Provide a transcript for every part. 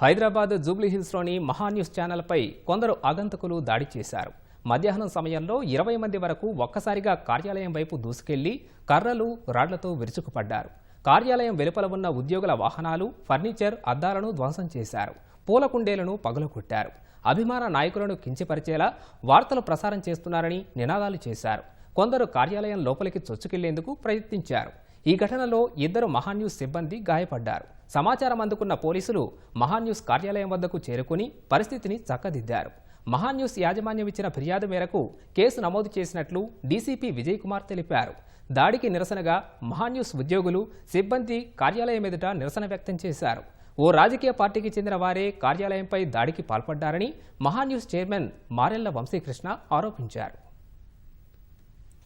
హైదరాబాద్ జూబ్లీహిల్స్లోని మహాన్యూస్ ఛానల్పై కొందరు ఆగంతకులు దాడి చేశారు. మధ్యాహ్నం సమయంలో 20 మంది వరకు ఒక్కసారిగా కార్యాలయం వైపు దూసుకెళ్లి కర్రలు, రాడ్లతో విరుచుకుపడ్డారు. కార్యాలయం వెలుపల ఉన్న ఉద్యోగుల వాహనాలు, ఫర్నిచర్, అద్దాలను ధ్వంసం చేశారు. పూల కుండేలను పగులకొట్టారు. అభిమాన నాయకులను కించపరిచేలా వార్తలు ప్రసారం చేస్తున్నారని నినాదాలు చేశారు. కొందరు కార్యాలయం లోపలికి చొచ్చుకెళ్లేందుకు ప్రయత్నించారు. ఈ ఘటనలో 2 మహాన్యూస్ సిబ్బంది గాయపడ్డారు. సమాచారం అందుకున్న పోలీసులు మహాన్యూస్ కార్యాలయం వద్దకు చేరుకుని పరిస్థితిని చక్కదిద్దారు. మహాన్యూస్ యాజమాన్యం ఇచ్చిన ఫిర్యాదు మేరకు కేసు నమోదు చేసినట్లు డీసీపీ విజయ్ కుమార్ తెలిపారు. దాడికి నిరసనగా మహాన్యూస్ ఉద్యోగులు, సిబ్బంది కార్యాలయం ఎదుట నిరసన వ్యక్తం చేశారు. ఓ రాజకీయ పార్టీకి చెందిన వారే కార్యాలయంపై దాడికి పాల్పడ్డారని మహాన్యూస్ చైర్మన్ మారెళ్ల వంశీకృష్ణ ఆరోపించారు.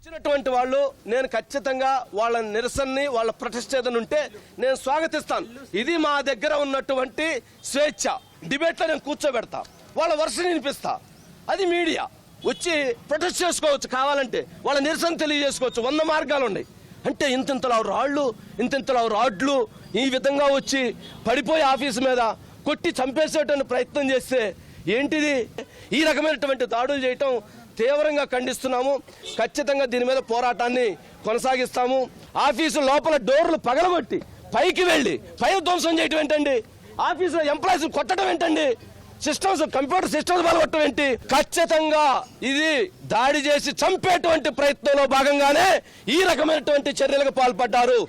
వచ్చినటువంటి వాళ్ళు నేను ఖచ్చితంగా వాళ్ళ నిరసనని, వాళ్ళ ప్రొటెస్ట్ ఏదైనా ఉంటే నేను స్వాగతిస్తాను. ఇది మా దగ్గర ఉన్నటువంటి స్వేచ్ఛ. డిబేట్లో నేను కూర్చోబెడతా, వాళ్ళ వర్షం వినిపిస్తా. అది మీడియా వచ్చి ప్రొటెస్ట్ చేసుకోవచ్చు, కావాలంటే వాళ్ళ నిరసన తెలియజేసుకోవచ్చు. 100 మార్గాలు ఉన్నాయి. అంటే ఇంతింతలా రాళ్ళు, ఇంతింతలా రాడ్లు ఈ విధంగా వచ్చి పడిపోయి ఆఫీసు మీద కొట్టి చంపేసేటువంటి ప్రయత్నం చేస్తే ఏంటిది? ఈ రకమైనటువంటి దాడులు చేయటం తీవ్రంగా ఖండిస్తున్నాము. ఖచ్చితంగా దీని మీద పోరాటాన్ని కొనసాగిస్తాము. ఆఫీసు లోపల డోర్లు పగలగొట్టి పైకి వెళ్ళి పైన ధ్వంసం చేయటం ఏంటండి? ఆఫీసులో ఎంప్లాయీస్ కొట్టడం ఏంటండి? సిస్టమ్స్, కంప్యూటర్ సిస్టమ్స్ పగలగొట్టడం ఏంటి? ఖచ్చితంగా ఇది దాడి చేసి చంపేటువంటి ప్రయత్నంలో భాగంగానే ఈ రకమైనటువంటి చర్యలకు పాల్పడ్డారు.